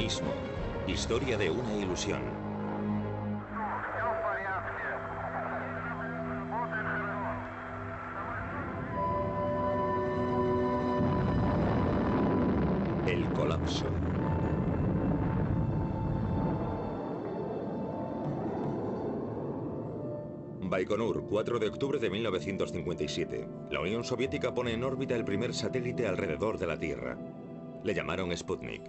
Comunismo. Historia de una ilusión. El colapso. Baikonur, 4 de octubre de 1957. La Unión Soviética pone en órbita el primer satélite alrededor de la Tierra. Le llamaron Sputnik.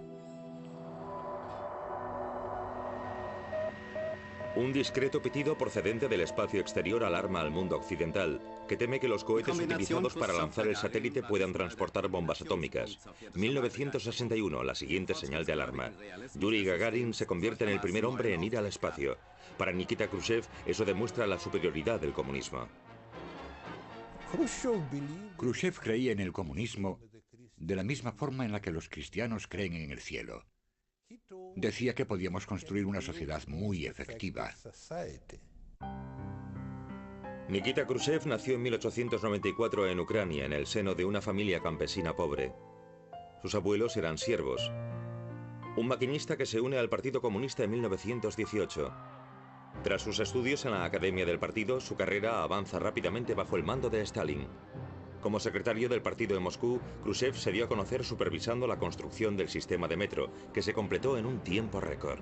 Un discreto pitido procedente del espacio exterior alarma al mundo occidental, que teme que los cohetes utilizados para lanzar el satélite puedan transportar bombas atómicas. 1961, la siguiente señal de alarma. Yuri Gagarin se convierte en el primer hombre en ir al espacio. Para Nikita Khrushchev, eso demuestra la superioridad del comunismo. Khrushchev creía en el comunismo de la misma forma en la que los cristianos creen en el cielo. Decía que podíamos construir una sociedad muy efectiva. Nikita Khrushchev nació en 1894 en Ucrania, en el seno de una familia campesina pobre. Sus abuelos eran siervos. Un maquinista que se une al Partido Comunista en 1918. Tras sus estudios en la Academia del Partido, su carrera avanza rápidamente bajo el mando de Stalin. Como secretario del partido en Moscú, Khrushchev se dio a conocer supervisando la construcción del sistema de metro, que se completó en un tiempo récord.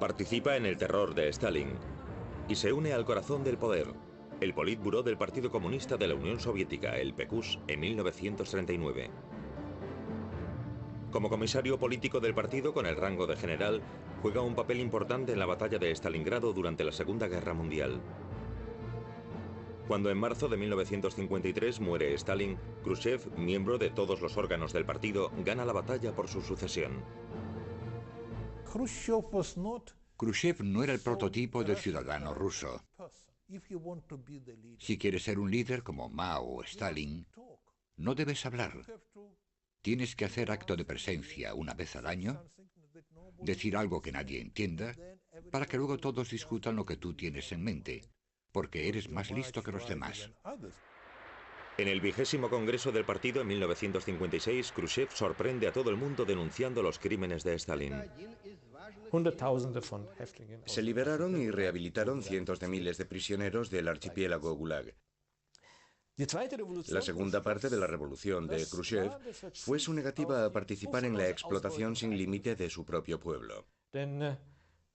Participa en el terror de Stalin y se une al corazón del poder, el Politburó del Partido Comunista de la Unión Soviética, el PQS, en 1939. Como comisario político del partido con el rango de general, juega un papel importante en la batalla de Stalingrado durante la Segunda Guerra Mundial. Cuando en marzo de 1953 muere Stalin, Khrushchev, miembro de todos los órganos del partido, gana la batalla por su sucesión. Khrushchev no era el prototipo del ciudadano ruso. Si quieres ser un líder como Mao o Stalin, no debes hablar. Tienes que hacer acto de presencia una vez al año, decir algo que nadie entienda, para que luego todos discutan lo que tú tienes en mente, porque eres más listo que los demás. En el 20º Congreso del partido en 1956, Khrushchev sorprende a todo el mundo denunciando los crímenes de Stalin. Se liberaron y rehabilitaron cientos de miles de prisioneros del archipiélago Gulag. La segunda parte de la revolución de Khrushchev fue su negativa a participar en la explotación sin límite de su propio pueblo.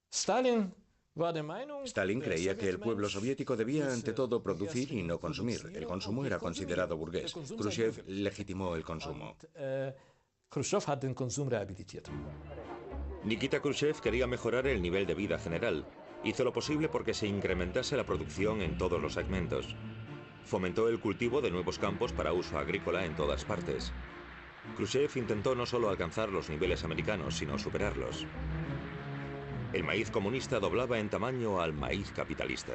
Stalin creía que el pueblo soviético debía ante todo producir y no consumir. El consumo era considerado burgués. Khrushchev legitimó el consumo. Nikita Khrushchev quería mejorar el nivel de vida general. Hizo lo posible porque se incrementase la producción en todos los segmentos. Fomentó el cultivo de nuevos campos para uso agrícola en todas partes. Khrushchev intentó no solo alcanzar los niveles americanos, sino superarlos. El maíz comunista doblaba en tamaño al maíz capitalista.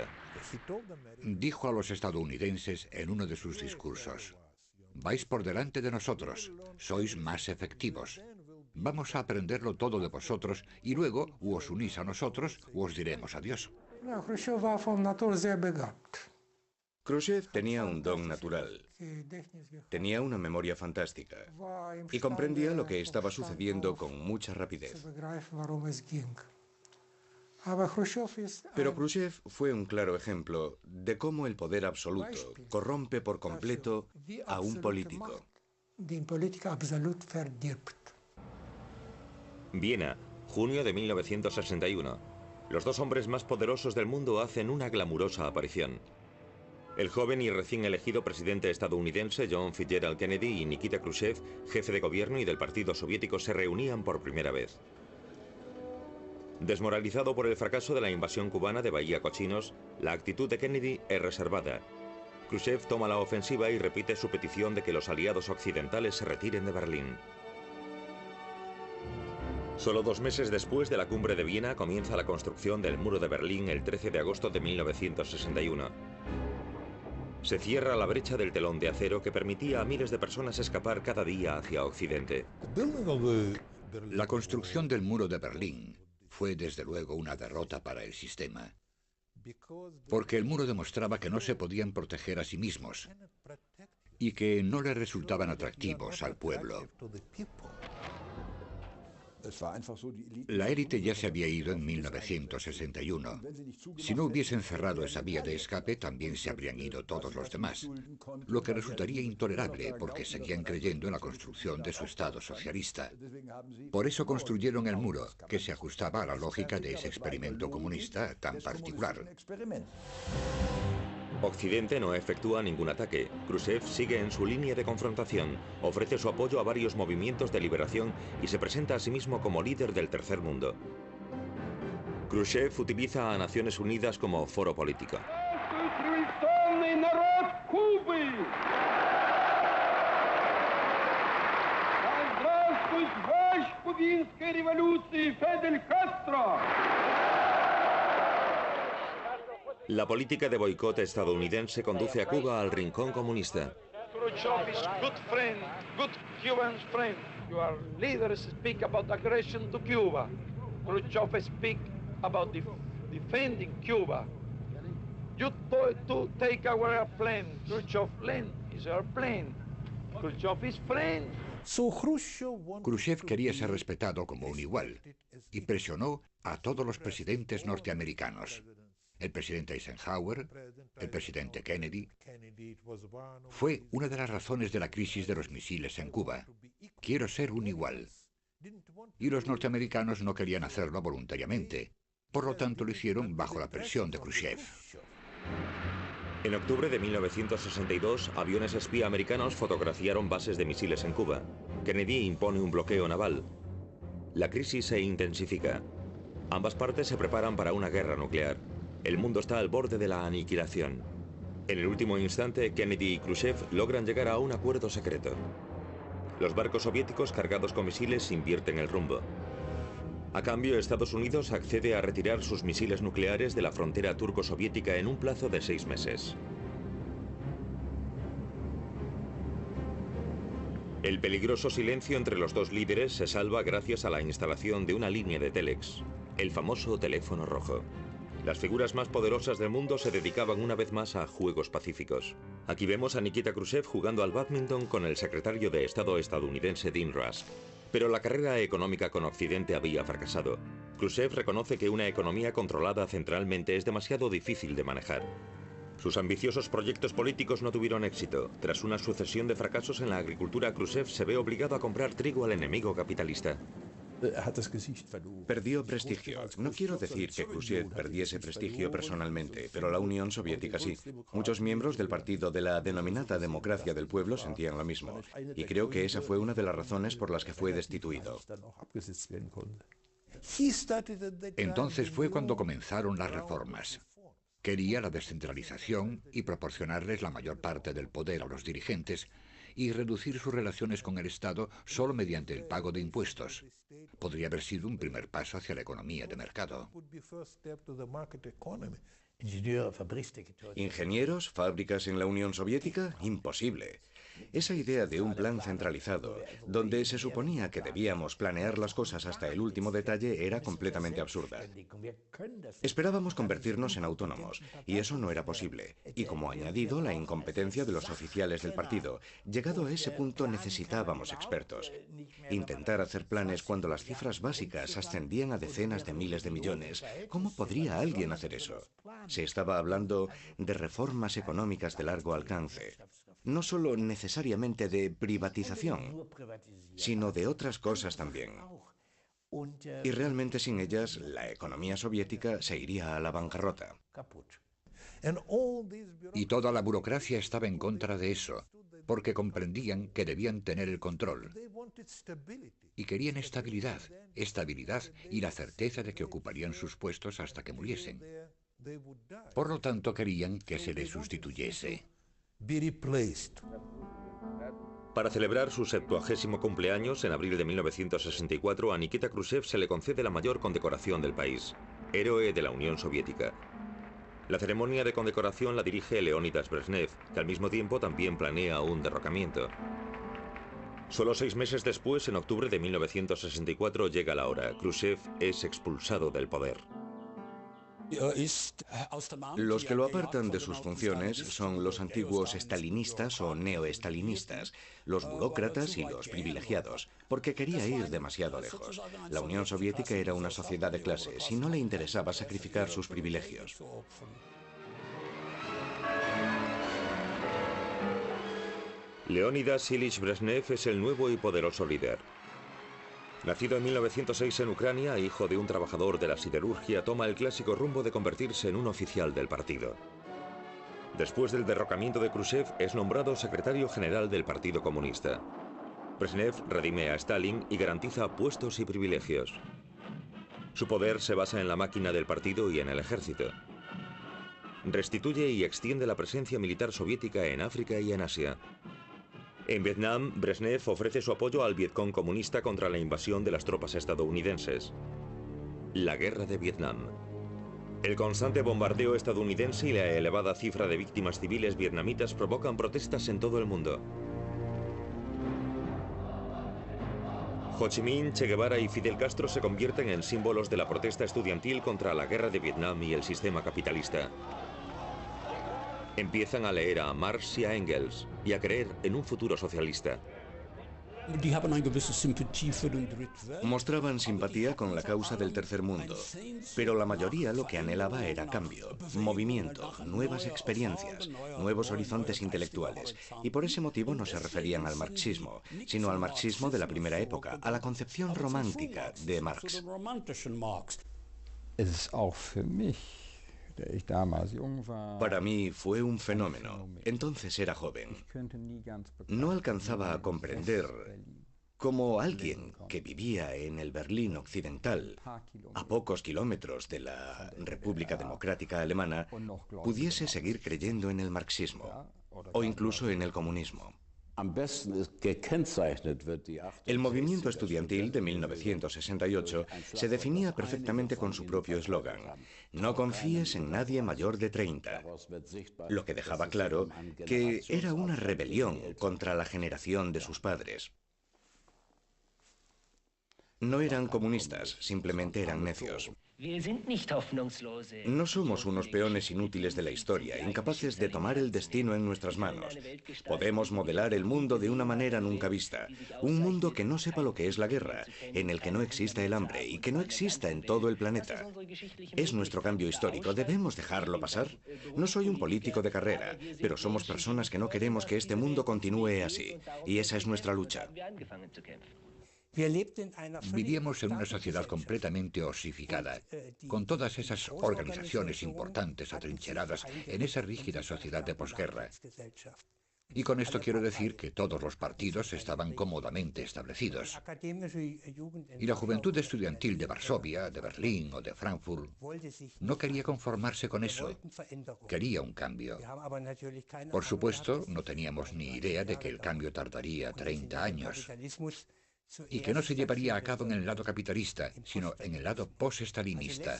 Dijo a los estadounidenses en uno de sus discursos: vais por delante de nosotros, sois más efectivos. Vamos a aprenderlo todo de vosotros y luego o os unís a nosotros o os diremos adiós. Khrushchev tenía un don natural. Tenía una memoria fantástica y comprendía lo que estaba sucediendo con mucha rapidez. Pero Khrushchev fue un claro ejemplo de cómo el poder absoluto corrompe por completo a un político. Viena, junio de 1961. Los dos hombres más poderosos del mundo hacen una glamurosa aparición. El joven y recién elegido presidente estadounidense John Fitzgerald Kennedy y Nikita Khrushchev, jefe de gobierno y del Partido Soviético, se reunían por primera vez. Desmoralizado por el fracaso de la invasión cubana de Bahía Cochinos, la actitud de Kennedy es reservada. Khrushchev toma la ofensiva y repite su petición de que los aliados occidentales se retiren de Berlín. Solo 2 meses después de la cumbre de Viena comienza la construcción del muro de Berlín el 13 de agosto de 1961. Se cierra la brecha del telón de acero que permitía a miles de personas escapar cada día hacia Occidente. La construcción del muro de Berlín fue desde luego una derrota para el sistema, porque el muro demostraba que no se podían proteger a sí mismos y que no le resultaban atractivos al pueblo. La élite ya se había ido en 1961. Si no hubiesen cerrado esa vía de escape, también se habrían ido todos los demás, lo que resultaría intolerable porque seguían creyendo en la construcción de su Estado socialista. Por eso construyeron el muro, que se ajustaba a la lógica de ese experimento comunista tan particular. Occidente no efectúa ningún ataque. Khrushchev sigue en su línea de confrontación, ofrece su apoyo a varios movimientos de liberación y se presenta a sí mismo como líder del tercer mundo. Khrushchev utiliza a Naciones Unidas como foro político. La política de boicot estadounidense conduce a Cuba al rincón comunista. Khrushchev is good friend, good Cuban friend. Your leaders speak about aggression to Cuba. Khrushchev speak about defending Cuba. You to take our airplane. Khrushchev plane is our plane. Khrushchev is friend. Khrushchev quería ser respetado como un igual y presionó a todos los presidentes norteamericanos. El presidente Eisenhower, el presidente Kennedy. Fue una de las razones de la crisis de los misiles en Cuba. Quiero ser un igual. Y los norteamericanos no querían hacerlo voluntariamente. Por lo tanto, lo hicieron bajo la presión de Khrushchev. En octubre de 1962, aviones espía americanos fotografiaron bases de misiles en Cuba. Kennedy impone un bloqueo naval. La crisis se intensifica. Ambas partes se preparan para una guerra nuclear. El mundo está al borde de la aniquilación. En el último instante, Kennedy y Khrushchev logran llegar a un acuerdo secreto. Los barcos soviéticos cargados con misiles invierten el rumbo. A cambio, Estados Unidos accede a retirar sus misiles nucleares de la frontera turco-soviética en un plazo de 6 meses. El peligroso silencio entre los dos líderes se salva gracias a la instalación de una línea de telex, el famoso teléfono rojo. Las figuras más poderosas del mundo se dedicaban una vez más a juegos pacíficos. Aquí vemos a Nikita Khrushchev jugando al bádminton con el secretario de Estado estadounidense Dean Rusk. Pero la carrera económica con Occidente había fracasado. Khrushchev reconoce que una economía controlada centralmente es demasiado difícil de manejar. Sus ambiciosos proyectos políticos no tuvieron éxito. Tras una sucesión de fracasos en la agricultura, Khrushchev se ve obligado a comprar trigo al enemigo capitalista. Perdió prestigio. No quiero decir que Khrushchev perdiese prestigio personalmente, pero la Unión Soviética sí. Muchos miembros del partido de la denominada democracia del pueblo sentían lo mismo. Y creo que esa fue una de las razones por las que fue destituido. Entonces fue cuando comenzaron las reformas. Quería la descentralización y proporcionarles la mayor parte del poder a los dirigentes y reducir sus relaciones con el Estado solo mediante el pago de impuestos. Podría haber sido un primer paso hacia la economía de mercado. ¿Ingenieros? ¿Fábricas en la Unión Soviética? Imposible. Esa idea de un plan centralizado, donde se suponía que debíamos planear las cosas hasta el último detalle, era completamente absurda. Esperábamos convertirnos en autónomos, y eso no era posible. Y como añadido, la incompetencia de los oficiales del partido. Llegado a ese punto necesitábamos expertos. Intentar hacer planes cuando las cifras básicas ascendían a decenas de miles de millones. ¿Cómo podría alguien hacer eso? Se estaba hablando de reformas económicas de largo alcance. No solo necesariamente de privatización, sino de otras cosas también. Y realmente sin ellas, la economía soviética se iría a la bancarrota. Y toda la burocracia estaba en contra de eso, porque comprendían que debían tener el control. Y querían estabilidad y la certeza de que ocuparían sus puestos hasta que muriesen. Por lo tanto, querían que se les sustituyese. Para celebrar su 70º cumpleaños, en abril de 1964, a Nikita Khrushchev se le concede la mayor condecoración del país, héroe de la Unión Soviética. La ceremonia de condecoración la dirige Leónidas Brezhnev, que al mismo tiempo también planea un derrocamiento. Solo 6 meses después, en octubre de 1964, llega la hora. Khrushchev es expulsado del poder. Los que lo apartan de sus funciones son los antiguos estalinistas o neoestalinistas, los burócratas y los privilegiados, porque quería ir demasiado lejos. La Unión Soviética era una sociedad de clases y no le interesaba sacrificar sus privilegios. Leónidas Ilich Brezhnev es el nuevo y poderoso líder. Nacido en 1906 en Ucrania, hijo de un trabajador de la siderurgia, toma el clásico rumbo de convertirse en un oficial del partido. Después del derrocamiento de Khrushchev, es nombrado secretario general del Partido Comunista. Brezhnev redime a Stalin y garantiza puestos y privilegios. Su poder se basa en la máquina del partido y en el ejército. Restituye y extiende la presencia militar soviética en África y en Asia. En Vietnam, Brezhnev ofrece su apoyo al Vietcong comunista contra la invasión de las tropas estadounidenses. La guerra de Vietnam. El constante bombardeo estadounidense y la elevada cifra de víctimas civiles vietnamitas provocan protestas en todo el mundo. Ho Chi Minh, Che Guevara y Fidel Castro se convierten en símbolos de la protesta estudiantil contra la guerra de Vietnam y el sistema capitalista. Empiezan a leer a Marx y a Engels y a creer en un futuro socialista. Mostraban simpatía con la causa del tercer mundo, pero la mayoría lo que anhelaba era cambio, movimiento, nuevas experiencias, nuevos horizontes intelectuales, y por ese motivo no se referían al marxismo, sino al marxismo de la primera época, a la concepción romántica de Marx. Para mí fue un fenómeno. Entonces era joven. No alcanzaba a comprender cómo alguien que vivía en el Berlín occidental, a pocos kilómetros de la República Democrática Alemana, pudiese seguir creyendo en el marxismo o incluso en el comunismo. El movimiento estudiantil de 1968 se definía perfectamente con su propio eslogan: no confíes en nadie mayor de 30, lo que dejaba claro que era una rebelión contra la generación de sus padres. No eran comunistas, simplemente eran necios. No somos unos peones inútiles de la historia, incapaces de tomar el destino en nuestras manos. Podemos modelar el mundo de una manera nunca vista. Un mundo que no sepa lo que es la guerra, en el que no exista el hambre y que no exista en todo el planeta. Es nuestro cambio histórico, ¿debemos dejarlo pasar? No soy un político de carrera, pero somos personas que no queremos que este mundo continúe así. Y esa es nuestra lucha. Vivíamos en una sociedad completamente osificada, con todas esas organizaciones importantes atrincheradas en esa rígida sociedad de posguerra. Y con esto quiero decir que todos los partidos estaban cómodamente establecidos. Y la juventud estudiantil de Varsovia, de Berlín o de Frankfurt no quería conformarse con eso. Quería un cambio. Por supuesto, no teníamos ni idea de que el cambio tardaría 30 años. Y que no se llevaría a cabo en el lado capitalista, sino en el lado post-estalinista.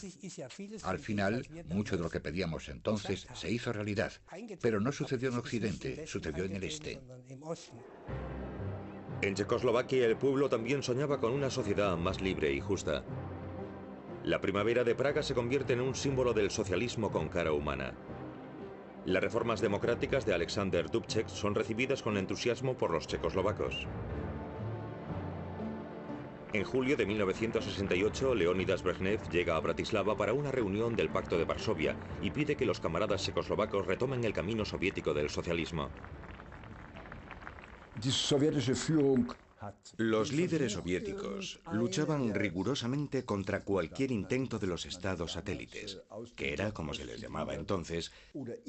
Al final, mucho de lo que pedíamos entonces se hizo realidad, pero no sucedió en Occidente, sucedió en el Este. En Checoslovaquia el pueblo también soñaba con una sociedad más libre y justa. La primavera de Praga se convierte en un símbolo del socialismo con cara humana. Las reformas democráticas de Alexander Dubček son recibidas con entusiasmo por los checoslovacos. En julio de 1968, Leónidas Brezhnev llega a Bratislava para una reunión del Pacto de Varsovia y pide que los camaradas checoslovacos retomen el camino soviético del socialismo. Los líderes soviéticos luchaban rigurosamente contra cualquier intento de los estados satélites, que era como se les llamaba entonces,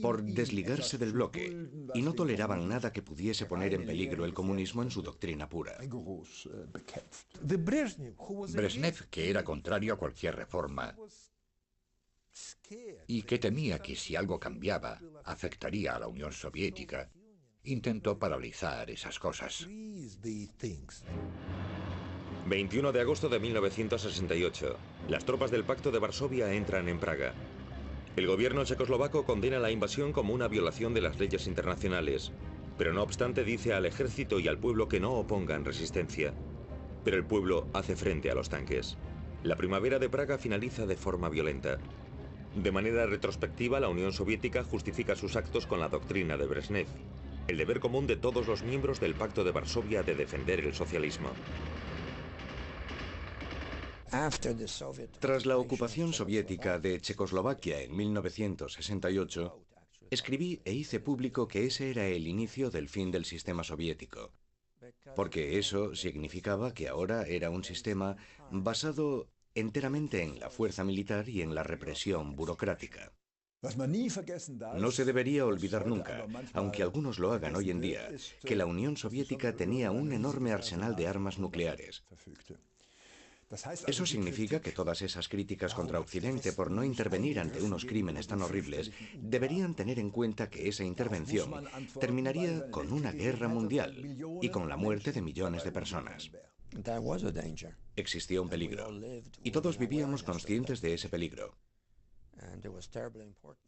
por desligarse del bloque, y no toleraban nada que pudiese poner en peligro el comunismo en su doctrina pura. Brezhnev, que era contrario a cualquier reforma y que temía que si algo cambiaba afectaría a la Unión Soviética, intentó paralizar esas cosas. 21 de agosto de 1968. Las tropas del Pacto de Varsovia entran en Praga. El gobierno checoslovaco condena la invasión como una violación de las leyes internacionales, pero no obstante dice al ejército y al pueblo que no opongan resistencia. Pero el pueblo hace frente a los tanques. La primavera de Praga finaliza de forma violenta. De manera retrospectiva, la Unión Soviética justifica sus actos con la doctrina de Brezhnev, el deber común de todos los miembros del Pacto de Varsovia de defender el socialismo. Tras la ocupación soviética de Checoslovaquia en 1968, escribí e hice público que ese era el inicio del fin del sistema soviético, porque eso significaba que ahora era un sistema basado enteramente en la fuerza militar y en la represión burocrática. No se debería olvidar nunca, aunque algunos lo hagan hoy en día, que la Unión Soviética tenía un enorme arsenal de armas nucleares. Eso significa que todas esas críticas contra Occidente por no intervenir ante unos crímenes tan horribles deberían tener en cuenta que esa intervención terminaría con una guerra mundial y con la muerte de millones de personas. Existía un peligro, y todos vivíamos conscientes de ese peligro.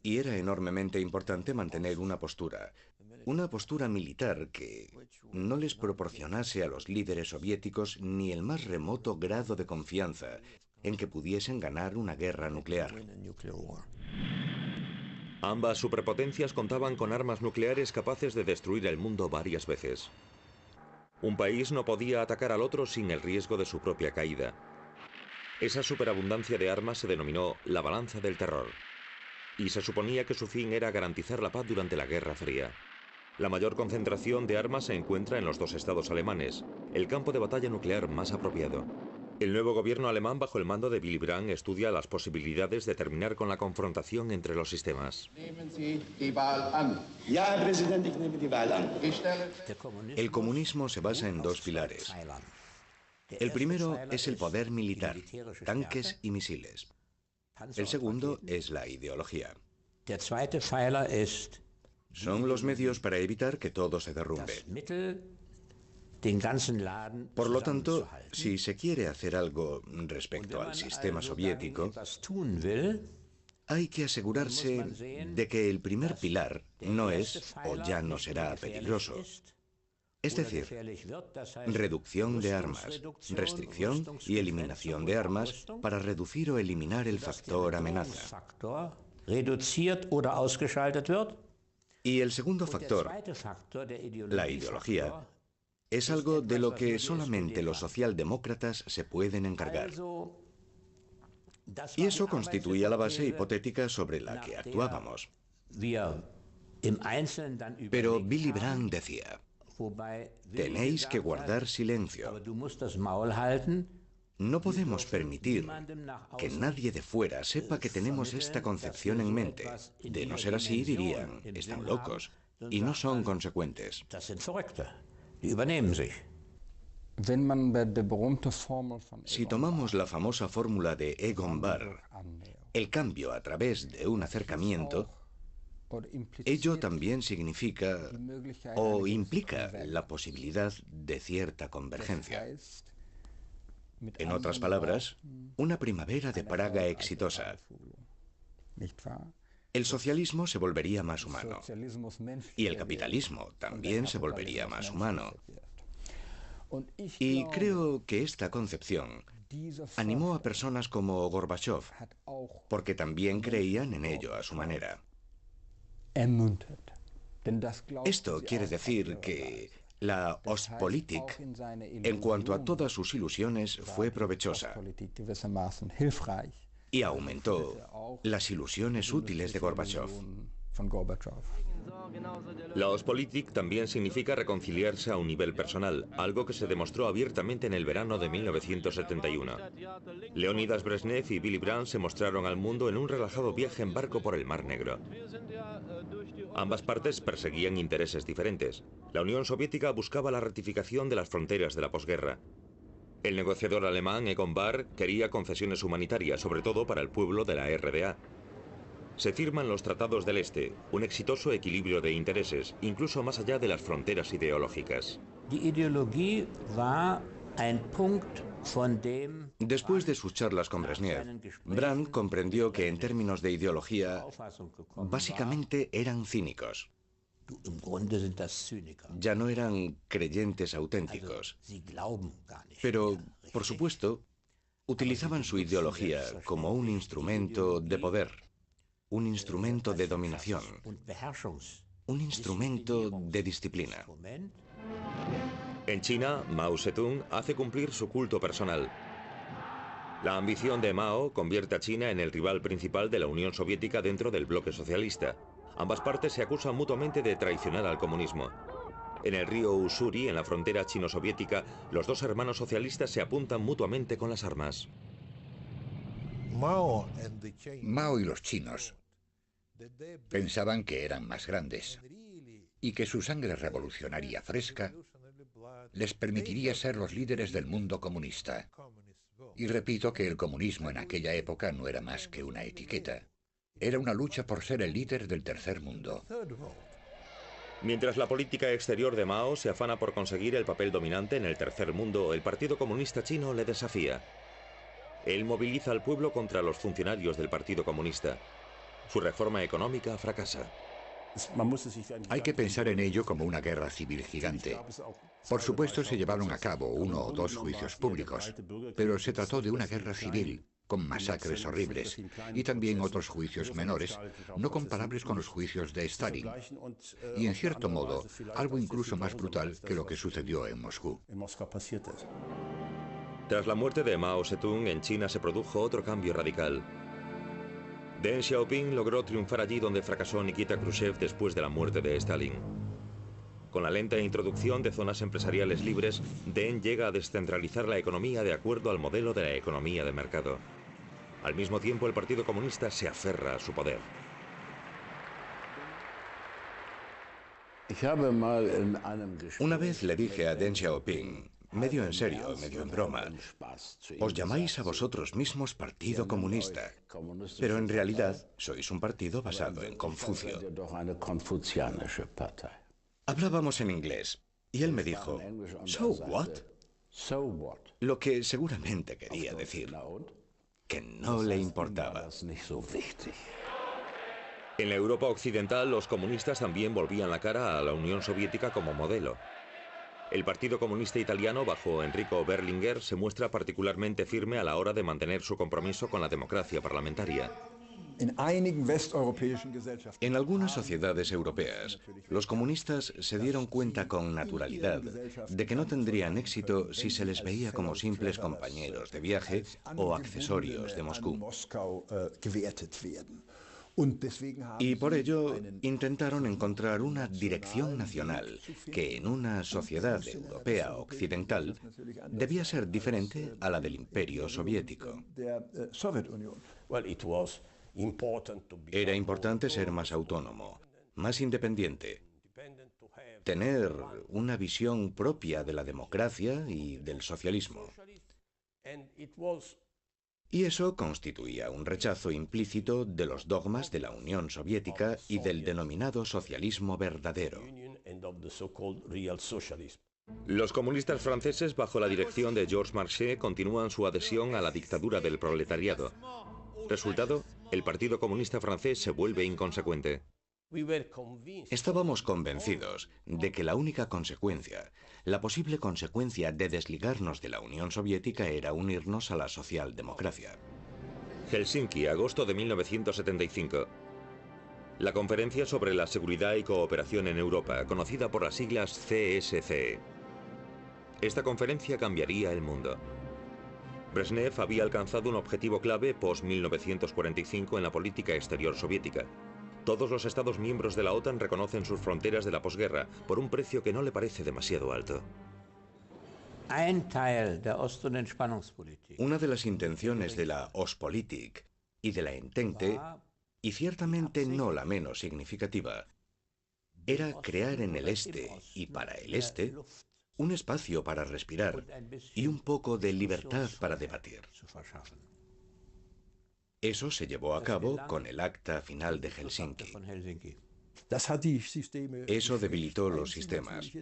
Y era enormemente importante mantener una postura militar que no les proporcionase a los líderes soviéticos ni el más remoto grado de confianza en que pudiesen ganar una guerra nuclear. Ambas superpotencias contaban con armas nucleares capaces de destruir el mundo varias veces. Un país no podía atacar al otro sin el riesgo de su propia caída. Esa superabundancia de armas se denominó la balanza del terror, y se suponía que su fin era garantizar la paz durante la Guerra Fría. La mayor concentración de armas se encuentra en los dos estados alemanes, el campo de batalla nuclear más apropiado. El nuevo gobierno alemán, bajo el mando de Willy Brandt, estudia las posibilidades de terminar con la confrontación entre los sistemas. El comunismo se basa en dos pilares. El primero es el poder militar, tanques y misiles. El segundo es la ideología. Son los medios para evitar que todo se derrumbe. Por lo tanto, si se quiere hacer algo respecto al sistema soviético, hay que asegurarse de que el primer pilar no es o ya no será peligroso. Es decir, reducción de armas, restricción y eliminación de armas para reducir o eliminar el factor amenaza. Y el segundo factor, la ideología, es algo de lo que solamente los socialdemócratas se pueden encargar. Y eso constituía la base hipotética sobre la que actuábamos. Pero Willy Brandt decía: tenéis que guardar silencio. No podemos permitir que nadie de fuera sepa que tenemos esta concepción en mente. De no ser así, dirían, están locos, y no son consecuentes. Si tomamos la famosa fórmula de Egon Bahr, el cambio a través de un acercamiento, ello también significa o implica la posibilidad de cierta convergencia. En otras palabras, una primavera de Praga exitosa. El socialismo se volvería más humano y el capitalismo también se volvería más humano. Y creo que esta concepción animó a personas como Gorbachov, porque también creían en ello a su manera. Esto quiere decir que la Ostpolitik, en cuanto a todas sus ilusiones, fue provechosa y aumentó las ilusiones útiles de Gorbachov. La Ostpolitik también significa reconciliarse a un nivel personal, algo que se demostró abiertamente en el verano de 1971. Leonidas Brezhnev y Willy Brandt se mostraron al mundo en un relajado viaje en barco por el Mar Negro. Ambas partes perseguían intereses diferentes. La Unión Soviética buscaba la ratificación de las fronteras de la posguerra. El negociador alemán Egon Bahr quería concesiones humanitarias, sobre todo para el pueblo de la RDA. Se firman los Tratados del Este, un exitoso equilibrio de intereses, incluso más allá de las fronteras ideológicas. Después de sus charlas con Brezhnev, Brandt comprendió que en términos de ideología, básicamente eran cínicos. Ya no eran creyentes auténticos. Pero, por supuesto, utilizaban su ideología como un instrumento de poder. un instrumento de dominación, un instrumento de disciplina. En China, Mao Zedong hace cumplir su culto personal. La ambición de Mao convierte a China en el rival principal de la Unión Soviética dentro del bloque socialista. Ambas partes se acusan mutuamente de traicionar al comunismo. En el río Ussuri, en la frontera chino-soviética, los dos hermanos socialistas se apuntan mutuamente con las armas. Mao y los chinos pensaban que eran más grandes y que su sangre revolucionaria fresca les permitiría ser los líderes del mundo comunista. Y repito que el comunismo en aquella época no era más que una etiqueta. Era una lucha por ser el líder del tercer mundo. Mientras la política exterior de Mao se afana por conseguir el papel dominante en el tercer mundo, el Partido Comunista Chino le desafía. Él moviliza al pueblo contra los funcionarios del Partido Comunista. Su reforma económica fracasa. Hay que pensar en ello como una guerra civil gigante. Por supuesto, se llevaron a cabo 1 o 2 juicios públicos, pero se trató de una guerra civil, con masacres horribles, y también otros juicios menores, no comparables con los juicios de Stalin, y en cierto modo, algo incluso más brutal que lo que sucedió en Moscú. Tras la muerte de Mao Zedong, en China se produjo otro cambio radical. Deng Xiaoping logró triunfar allí donde fracasó Nikita Khrushchev después de la muerte de Stalin. Con la lenta introducción de zonas empresariales libres, Deng llega a descentralizar la economía de acuerdo al modelo de la economía de mercado. Al mismo tiempo, el Partido Comunista se aferra a su poder. Una vez le dije a Deng Xiaoping, medio en serio, medio en broma, os llamáis a vosotros mismos Partido Comunista, pero en realidad sois un partido basado en Confucio. Hablábamos en inglés y él me dijo, ¿so what? Lo que seguramente quería decir que no le importaba. En la Europa occidental, los comunistas también volvían la cara a la Unión Soviética como modelo. El Partido Comunista Italiano, bajo Enrico Berlinguer, se muestra particularmente firme a la hora de mantener su compromiso con la democracia parlamentaria. En algunas sociedades europeas, los comunistas se dieron cuenta con naturalidad de que no tendrían éxito si se les veía como simples compañeros de viaje o accesorios de Moscú. Y por ello intentaron encontrar una dirección nacional que en una sociedad europea occidental debía ser diferente a la del Imperio Soviético. Era importante ser más autónomo, más independiente, tener una visión propia de la democracia y del socialismo. Y eso constituía un rechazo implícito de los dogmas de la Unión Soviética y del denominado socialismo verdadero. Los comunistas franceses, bajo la dirección de Georges Marchais, continúan su adhesión a la dictadura del proletariado. Resultado, el Partido Comunista francés se vuelve inconsecuente. Estábamos convencidos de que la única consecuencia, la posible consecuencia de desligarnos de la Unión Soviética era unirnos a la socialdemocracia. Helsinki, agosto de 1975. La Conferencia sobre la Seguridad y Cooperación en Europa, conocida por las siglas CSCE. Esta conferencia cambiaría el mundo. Brezhnev había alcanzado un objetivo clave post-1945 en la política exterior soviética. Todos los Estados miembros de la OTAN reconocen sus fronteras de la posguerra por un precio que no le parece demasiado alto. Una de las intenciones de la Ostpolitik y de la Entente, y ciertamente no la menos significativa, era crear en el este y para el este un espacio para respirar y un poco de libertad para debatir. Eso se llevó a cabo con el Acta Final de Helsinki. Eso debilitó los sistemas,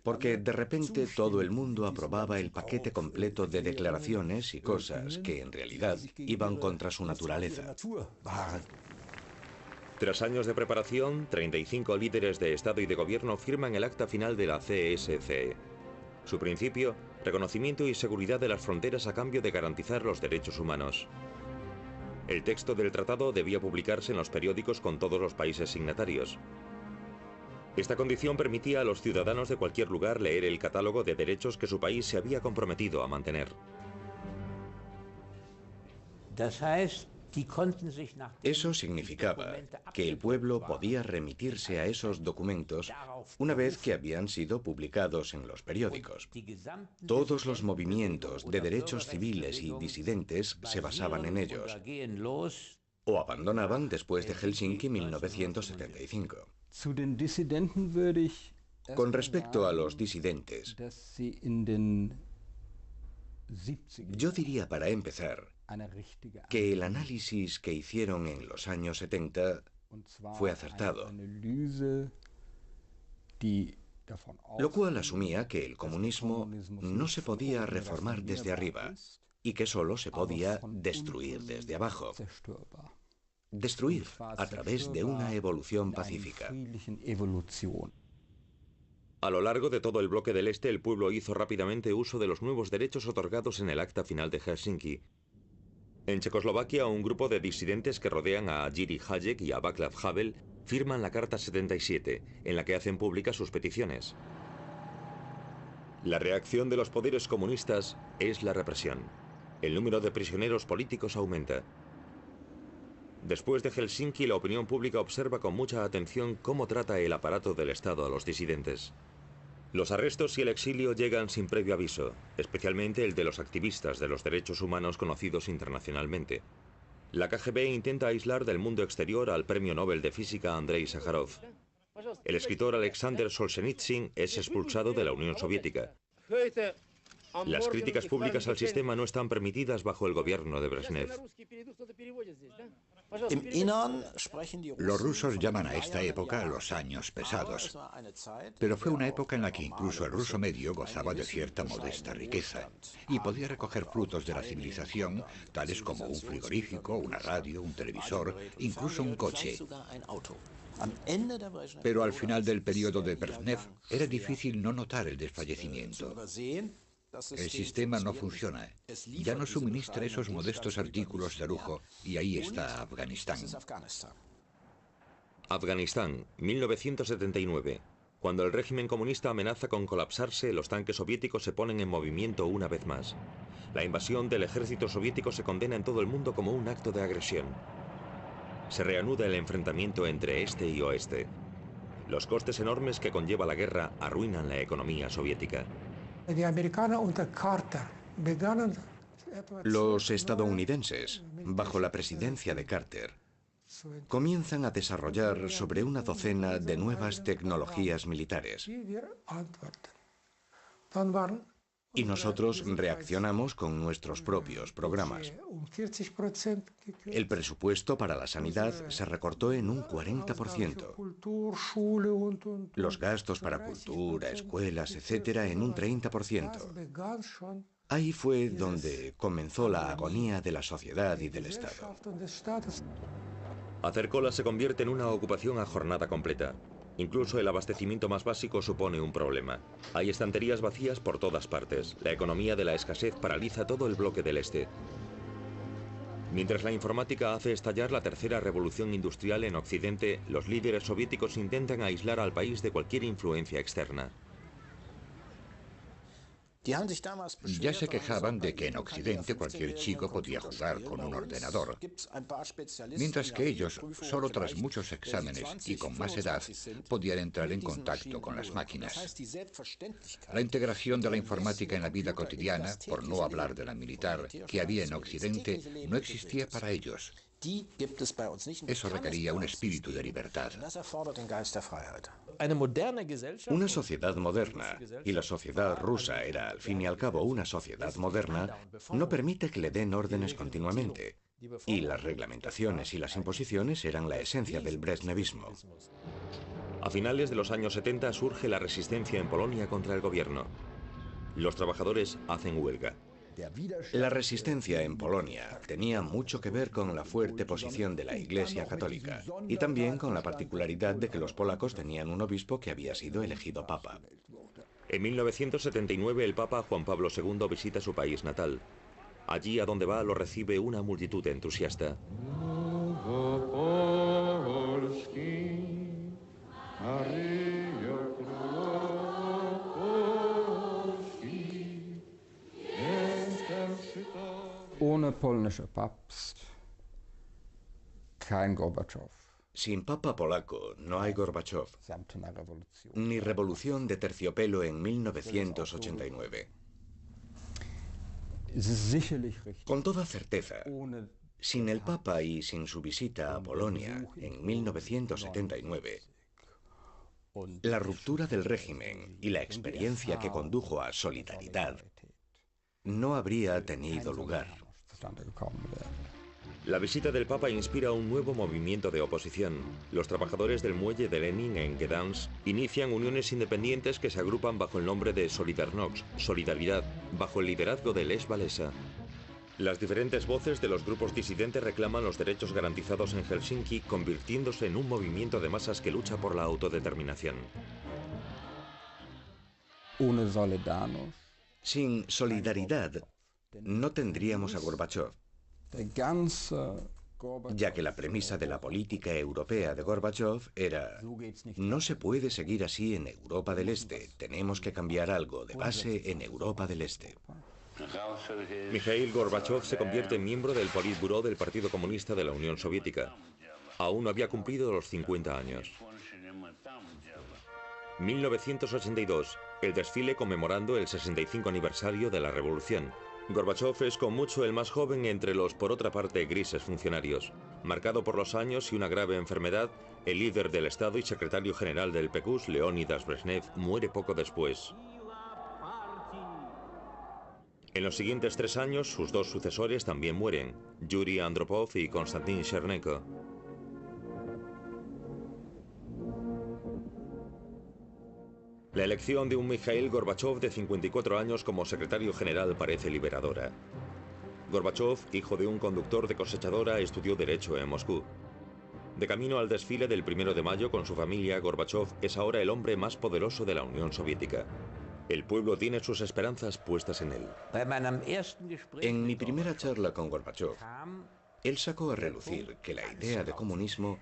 porque de repente todo el mundo aprobaba el paquete completo de declaraciones y cosas que en realidad iban contra su naturaleza. Tras años de preparación, 35 líderes de Estado y de Gobierno firman el acta final de la CSCE. Su principio, reconocimiento y seguridad de las fronteras a cambio de garantizar los derechos humanos. El texto del tratado debía publicarse en los periódicos con todos los países signatarios. Esta condición permitía a los ciudadanos de cualquier lugar leer el catálogo de derechos que su país se había comprometido a mantener. Eso significaba que el pueblo podía remitirse a esos documentos una vez que habían sido publicados en los periódicos. Todos los movimientos de derechos civiles y disidentes se basaban en ellos, o abandonaban después de Helsinki 1975. Con respecto a los disidentes, yo diría para empezar que el análisis que hicieron en los años 70 fue acertado, lo cual asumía que el comunismo no se podía reformar desde arriba y que solo se podía destruir desde abajo. Destruir a través de una evolución pacífica. A lo largo de todo el bloque del Este, el pueblo hizo rápidamente uso de los nuevos derechos otorgados en el Acta Final de Helsinki. En Checoslovaquia, un grupo de disidentes que rodean a Jiří Hájek y a Václav Havel firman la Carta 77, en la que hacen públicas sus peticiones. La reacción de los poderes comunistas es la represión. El número de prisioneros políticos aumenta. Después de Helsinki, la opinión pública observa con mucha atención cómo trata el aparato del Estado a los disidentes. Los arrestos y el exilio llegan sin previo aviso, especialmente el de los activistas de los derechos humanos conocidos internacionalmente. La KGB intenta aislar del mundo exterior al premio Nobel de Física Andrei Sájarov. El escritor Alexander Solzhenitsyn es expulsado de la Unión Soviética. Las críticas públicas al sistema no están permitidas bajo el gobierno de Brezhnev. Los rusos llaman a esta época los años pesados, pero fue una época en la que incluso el ruso medio gozaba de cierta modesta riqueza y podía recoger frutos de la civilización, tales como un frigorífico, una radio, un televisor, incluso un coche. Pero al final del periodo de Brezhnev era difícil no notar el desfallecimiento. El sistema no funciona, ya no suministra esos modestos artículos de lujo y ahí está Afganistán. Afganistán, 1979. Cuando el régimen comunista amenaza con colapsarse, los tanques soviéticos se ponen en movimiento una vez más. La invasión del ejército soviético se condena en todo el mundo como un acto de agresión. Se reanuda el enfrentamiento entre este y oeste. Los costes enormes que conlleva la guerra arruinan la economía soviética. Los estadounidenses, bajo la presidencia de Carter, comienzan a desarrollar sobre una docena de nuevas tecnologías militares. Y nosotros reaccionamos con nuestros propios programas. El presupuesto para la sanidad se recortó en un 40%. Los gastos para cultura, escuelas, etc. en un 30%. Ahí fue donde comenzó la agonía de la sociedad y del Estado. Hacer cola se convierte en una ocupación a jornada completa. Incluso el abastecimiento más básico supone un problema. Hay estanterías vacías por todas partes. La economía de la escasez paraliza todo el bloque del Este. Mientras la informática hace estallar la tercera revolución industrial en Occidente, los líderes soviéticos intentan aislar al país de cualquier influencia externa. Ya se quejaban de que en Occidente cualquier chico podía jugar con un ordenador, mientras que ellos, solo tras muchos exámenes y con más edad, podían entrar en contacto con las máquinas. La integración de la informática en la vida cotidiana, por no hablar de la militar, que había en Occidente, no existía para ellos. Eso requería un espíritu de libertad. Una sociedad moderna, y la sociedad rusa era al fin y al cabo una sociedad moderna, no permite que le den órdenes continuamente. Y las reglamentaciones y las imposiciones eran la esencia del brezhnevismo. A finales de los años 70 surge la resistencia en Polonia contra el gobierno. Los trabajadores hacen huelga. La resistencia en Polonia tenía mucho que ver con la fuerte posición de la Iglesia Católica y también con la particularidad de que los polacos tenían un obispo que había sido elegido papa. En 1979 el Papa Juan Pablo II visita su país natal. Allí a donde va lo recibe una multitud entusiasta. Ohne polnische Papst, kein Gorbatschow. Sin papa polaco no hay Gorbachov, ni revolución de terciopelo en 1989. Con toda certeza, sin el papa y sin su visita a Polonia en 1979, la ruptura del régimen y la experiencia que condujo a Solidaridad no habría tenido lugar. La visita del Papa inspira un nuevo movimiento de oposición. Los trabajadores del muelle de Lenin en Gdansk inician uniones independientes que se agrupan bajo el nombre de Solidarność, Solidaridad, bajo el liderazgo de Lech Walesa. Las diferentes voces de los grupos disidentes reclaman los derechos garantizados en Helsinki, convirtiéndose en un movimiento de masas que lucha por la autodeterminación. Sin Solidaridad, no tendríamos a Gorbachov, ya que la premisa de la política europea de Gorbachov era: no se puede seguir así en Europa del Este, tenemos que cambiar algo de base en Europa del Este. Mikhail Gorbachov se convierte en miembro del Politburó del Partido Comunista de la Unión Soviética. Aún no había cumplido los 50 años. 1982, el desfile conmemorando el 65 aniversario de la Revolución. Gorbachov es con mucho el más joven entre los, por otra parte, grises funcionarios. Marcado por los años y una grave enfermedad, el líder del Estado y secretario general del PQS, Leonidas Brezhnev, muere poco después. En los siguientes 3 años, sus 2 sucesores también mueren, Yuri Andropov y Konstantin Chernenko. La elección de un Mikhail Gorbachov de 54 años como secretario general parece liberadora. Gorbachov, hijo de un conductor de cosechadora, estudió Derecho en Moscú. De camino al desfile del 1 de mayo con su familia, Gorbachov es ahora el hombre más poderoso de la Unión Soviética. El pueblo tiene sus esperanzas puestas en él. En mi primera charla con Gorbachov, él sacó a relucir que la idea de comunismo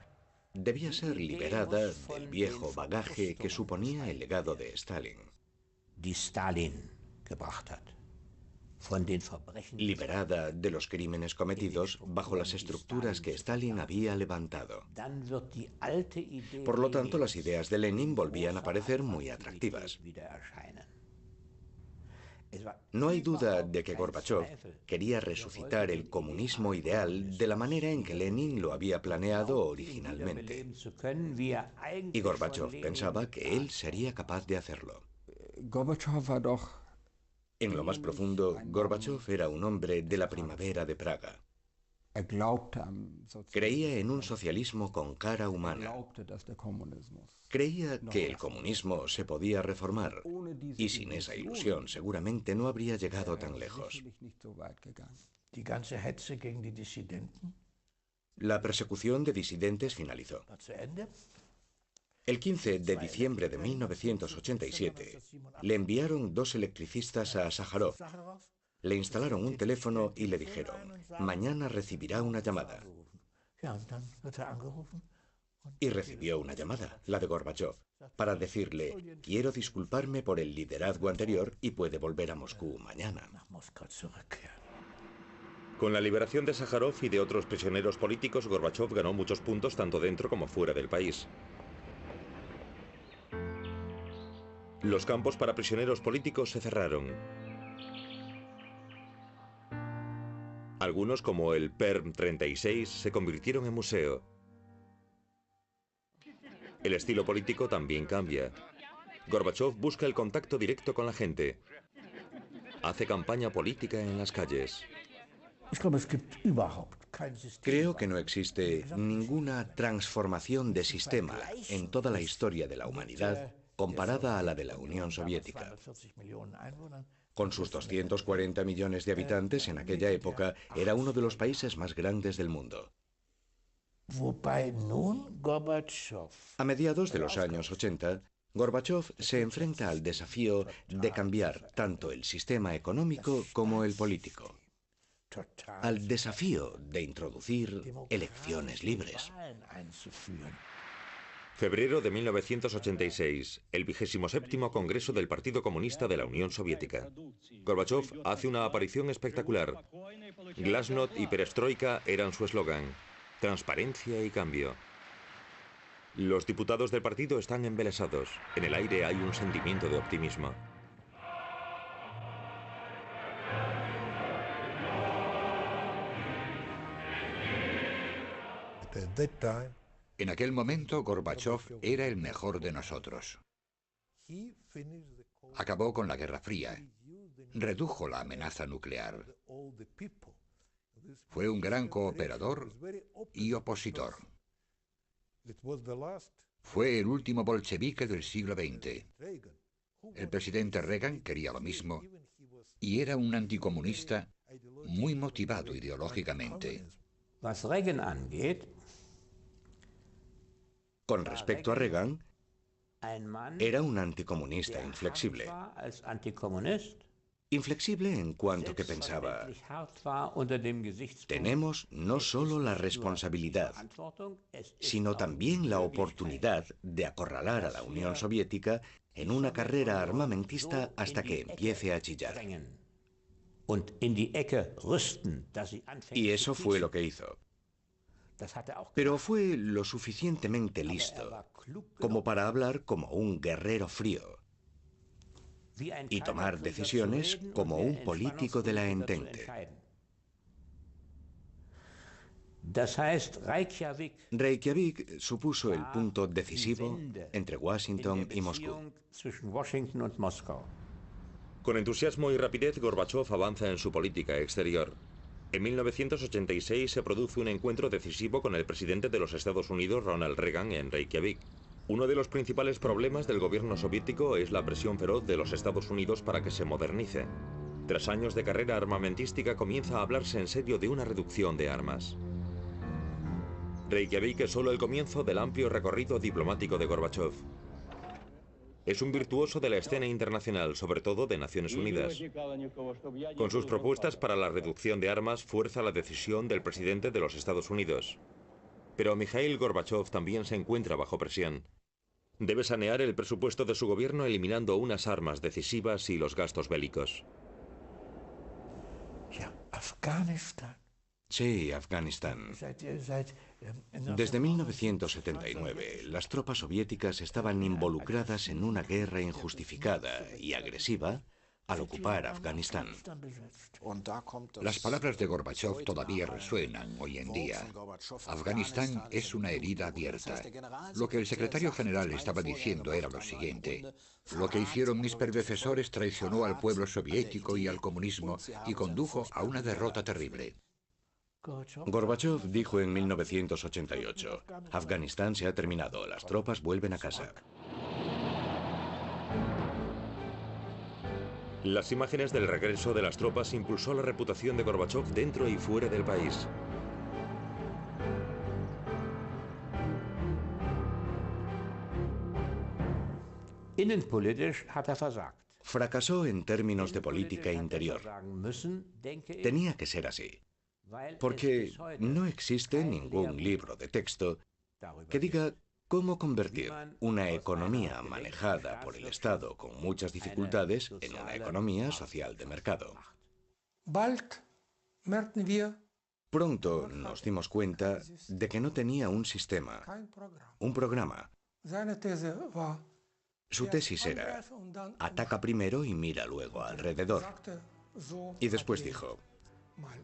debía ser liberada del viejo bagaje que suponía el legado de Stalin. Liberada de los crímenes cometidos bajo las estructuras que Stalin había levantado. Por lo tanto, las ideas de Lenin volvían a parecer muy atractivas. No hay duda de que Gorbachov quería resucitar el comunismo ideal de la manera en que Lenin lo había planeado originalmente. Y Gorbachov pensaba que él sería capaz de hacerlo. En lo más profundo, Gorbachov era un hombre de la primavera de Praga. Creía en un socialismo con cara humana. Creía que el comunismo se podía reformar, y sin esa ilusión seguramente no habría llegado tan lejos. La persecución de disidentes finalizó. El 15 de diciembre de 1987 le enviaron 2 electricistas a Sájarov. Le instalaron un teléfono y le dijeron: mañana recibirá una llamada. Y recibió una llamada, la de Gorbachov, para decirle: quiero disculparme por el liderazgo anterior y puede volver a Moscú mañana. Con la liberación de Sájarov y de otros prisioneros políticos, Gorbachov ganó muchos puntos tanto dentro como fuera del país. Los campos para prisioneros políticos se cerraron. Algunos, como el Perm 36, se convirtieron en museo. El estilo político también cambia. Gorbachov busca el contacto directo con la gente. Hace campaña política en las calles. Creo que no existe ninguna transformación de sistema en toda la historia de la humanidad comparada a la de la Unión Soviética. Con sus 240 millones de habitantes en aquella época, era uno de los países más grandes del mundo. A mediados de los años 80, Gorbachov se enfrenta al desafío de cambiar tanto el sistema económico como el político. al desafío de introducir elecciones libres. Febrero de 1986, el 27º Congreso del Partido Comunista de la Unión Soviética. Gorbachov hace una aparición espectacular. Glasnost y Perestroika eran su eslogan. Transparencia y cambio. Los diputados del partido están embelesados. En el aire hay un sentimiento de optimismo. En aquel momento, Gorbachov era el mejor de nosotros. Acabó con la Guerra Fría. Redujo la amenaza nuclear. Fue un gran cooperador y opositor. Fue el último bolchevique del siglo XX. El presidente Reagan quería lo mismo y era un anticomunista muy motivado ideológicamente. Con respecto a Reagan, era un anticomunista inflexible. Inflexible en cuanto que pensaba, tenemos no solo la responsabilidad, sino también la oportunidad de acorralar a la Unión Soviética en una carrera armamentista hasta que empiece a chillar. Y eso fue lo que hizo. Pero fue lo suficientemente listo como para hablar como un guerrero frío y tomar decisiones como un político de la entente. Reykjavik supuso el punto decisivo entre Washington y Moscú. Con entusiasmo y rapidez, Gorbachov avanza en su política exterior. En 1986 se produce un encuentro decisivo con el presidente de los Estados Unidos, Ronald Reagan, en Reykjavik. Uno de los principales problemas del gobierno soviético es la presión feroz de los Estados Unidos para que se modernice. Tras años de carrera armamentística, comienza a hablarse en serio de una reducción de armas. Reykjavik es solo el comienzo del amplio recorrido diplomático de Gorbachov. Es un virtuoso de la escena internacional, sobre todo de Naciones Unidas. Con sus propuestas para la reducción de armas, fuerza la decisión del presidente de los Estados Unidos. Pero Mikhail Gorbachov también se encuentra bajo presión. Debe sanear el presupuesto de su gobierno eliminando unas armas decisivas y los gastos bélicos. Sí, Afganistán. Desde 1979, las tropas soviéticas estaban involucradas en una guerra injustificada y agresiva al ocupar Afganistán. Las palabras de Gorbachov todavía resuenan hoy en día. Afganistán es una herida abierta. Lo que el secretario general estaba diciendo era lo siguiente: lo que hicieron mis predecesores traicionó al pueblo soviético y al comunismo y condujo a una derrota terrible. Gorbachov dijo en 1988, Afganistán se ha terminado, las tropas vuelven a casa. Las imágenes del regreso de las tropas impulsó la reputación de Gorbachov dentro y fuera del país. Fracasó en términos de política interior. Tenía que ser así, porque no existe ningún libro de texto que diga cómo convertir una economía manejada por el Estado con muchas dificultades en una economía social de mercado. Pronto nos dimos cuenta de que no tenía un sistema, un programa. Su tesis era, ataca primero y mira luego alrededor. Y después dijo,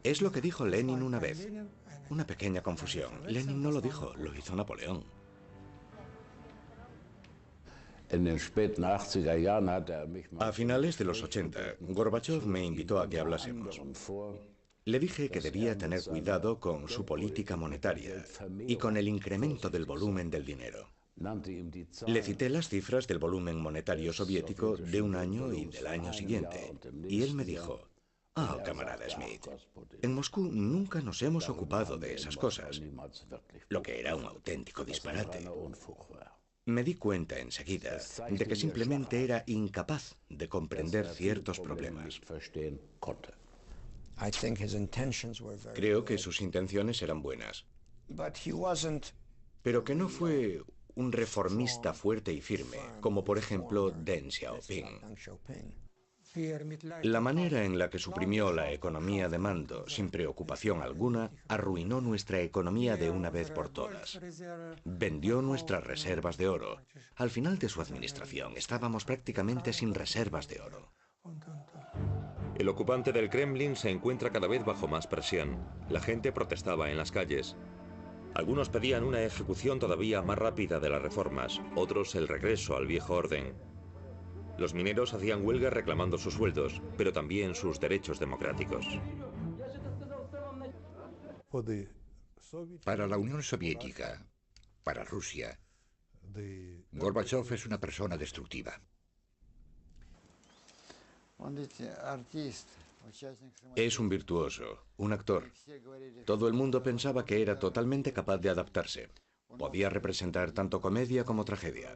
es lo que dijo Lenin una vez. Una pequeña confusión. Lenin no lo dijo, lo hizo Napoleón. A finales de los 80, Gorbachov me invitó a que hablásemos. Le dije que debía tener cuidado con su política monetaria y con el incremento del volumen del dinero. Le cité las cifras del volumen monetario soviético de un año y del año siguiente, y él me dijo, camarada Smith, en Moscú nunca nos hemos ocupado de esas cosas, lo que era un auténtico disparate. Me di cuenta enseguida de que simplemente era incapaz de comprender ciertos problemas. Creo que sus intenciones eran buenas, pero que no fue un reformista fuerte y firme, como por ejemplo Deng Xiaoping. La manera en la que suprimió la economía de mando sin preocupación alguna arruinó nuestra economía de una vez por todas. Vendió nuestras reservas de oro. Al final de su administración estábamos prácticamente sin reservas de oro. El ocupante del Kremlin se encuentra cada vez bajo más presión. La gente protestaba en las calles. Algunos pedían una ejecución todavía más rápida de las reformas, otros el regreso al viejo orden. Los mineros hacían huelga reclamando sus sueldos, pero también sus derechos democráticos. Para la Unión Soviética, para Rusia, Gorbachov es una persona destructiva. Es un virtuoso, un actor. Todo el mundo pensaba que era totalmente capaz de adaptarse. Podía representar tanto comedia como tragedia.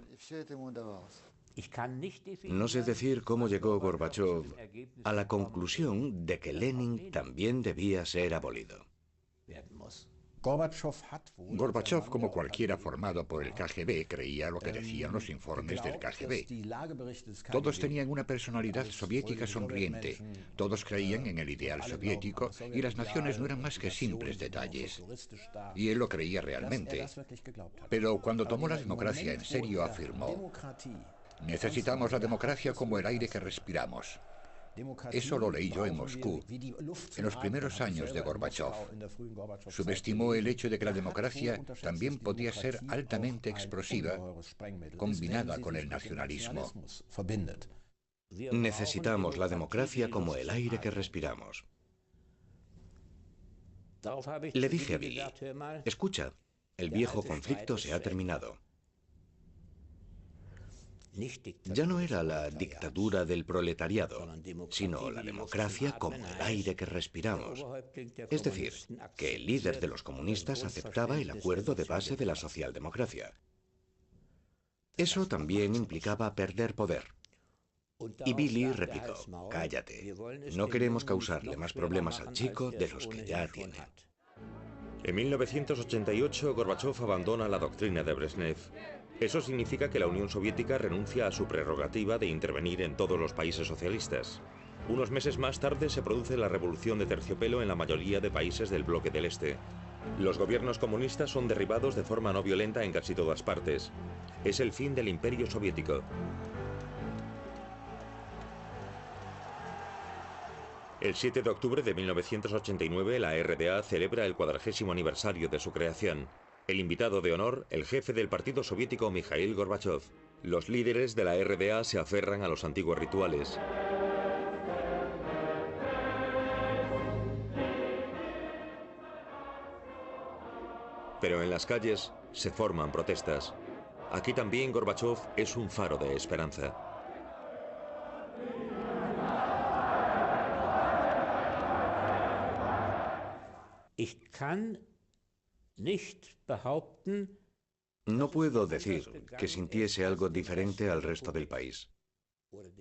No sé decir cómo llegó Gorbachov a la conclusión de que Lenin también debía ser abolido. Gorbachov, como cualquiera formado por el KGB, creía lo que decían los informes del KGB. Todos tenían una personalidad soviética sonriente, todos creían en el ideal soviético y las naciones no eran más que simples detalles. Y él lo creía realmente. Pero cuando tomó la democracia en serio afirmó: necesitamos la democracia como el aire que respiramos. Eso lo leí yo en Moscú, en los primeros años de Gorbachov. Subestimó el hecho de que la democracia también podía ser altamente explosiva, combinada con el nacionalismo. Necesitamos la democracia como el aire que respiramos. Le dije a Billy: escucha, el viejo conflicto se ha terminado. Ya no era la dictadura del proletariado, sino la democracia como el aire que respiramos. Es decir, que el líder de los comunistas aceptaba el acuerdo de base de la socialdemocracia. Eso también implicaba perder poder. Y Billy replicó: cállate, no queremos causarle más problemas al chico de los que ya tiene. En 1988, Gorbachov abandona la doctrina de Brezhnev. Eso significa que la Unión Soviética renuncia a su prerrogativa de intervenir en todos los países socialistas. Unos meses más tarde se produce la revolución de terciopelo en la mayoría de países del bloque del Este. Los gobiernos comunistas son derribados de forma no violenta en casi todas partes. Es el fin del Imperio Soviético. El 7 de octubre de 1989, la RDA celebra el 40º aniversario de su creación. El invitado de honor, el jefe del Partido Soviético Mikhail Gorbachov. Los líderes de la RDA se aferran a los antiguos rituales. Pero en las calles se forman protestas. Aquí también Gorbachov es un faro de esperanza. No puedo decir que sintiese algo diferente al resto del país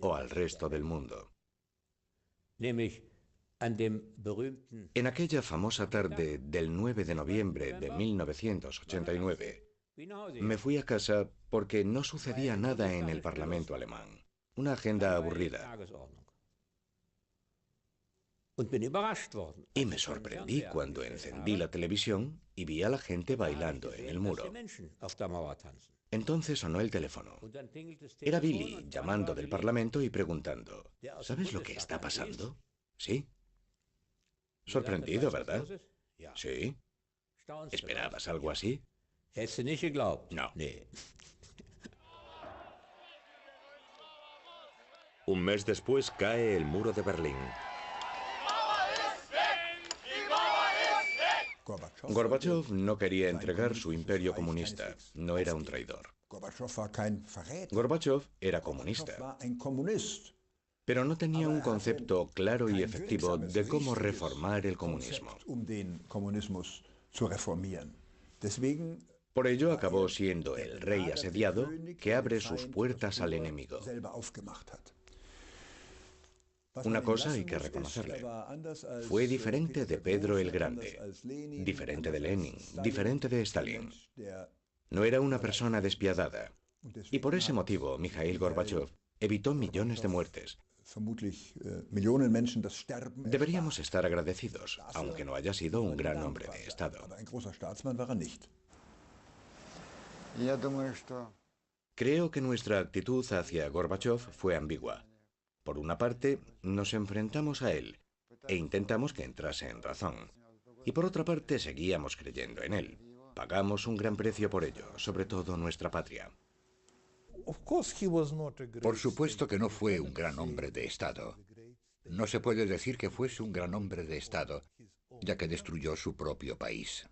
o al resto del mundo. En aquella famosa tarde del 9 de noviembre de 1989, me fui a casa porque no sucedía nada en el Parlamento alemán. Una agenda aburrida. Y me sorprendí cuando encendí la televisión y vi a la gente bailando en el muro. Entonces sonó el teléfono. Era Billy llamando del Parlamento y preguntando: ¿sabes lo que está pasando? Sí. Sorprendido, ¿verdad? Sí. ¿Esperabas algo así? No. Un mes después cae el muro de Berlín. Gorbachov no quería entregar su imperio comunista. No era un traidor. Gorbachov era comunista, pero no tenía un concepto claro y efectivo de cómo reformar el comunismo. Por ello acabó siendo el rey asediado que abre sus puertas al enemigo. Una cosa hay que reconocerle. Fue diferente de Pedro el Grande, diferente de Lenin, diferente de Stalin. No era una persona despiadada. Y por ese motivo, Mikhail Gorbachev evitó millones de muertes. Deberíamos estar agradecidos, aunque no haya sido un gran hombre de Estado. Creo que nuestra actitud hacia Gorbachev fue ambigua. Por una parte, nos enfrentamos a él e intentamos que entrase en razón. Y por otra parte, seguíamos creyendo en él. Pagamos un gran precio por ello, sobre todo nuestra patria. Por supuesto que no fue un gran hombre de Estado. No se puede decir que fuese un gran hombre de Estado, ya que destruyó su propio país.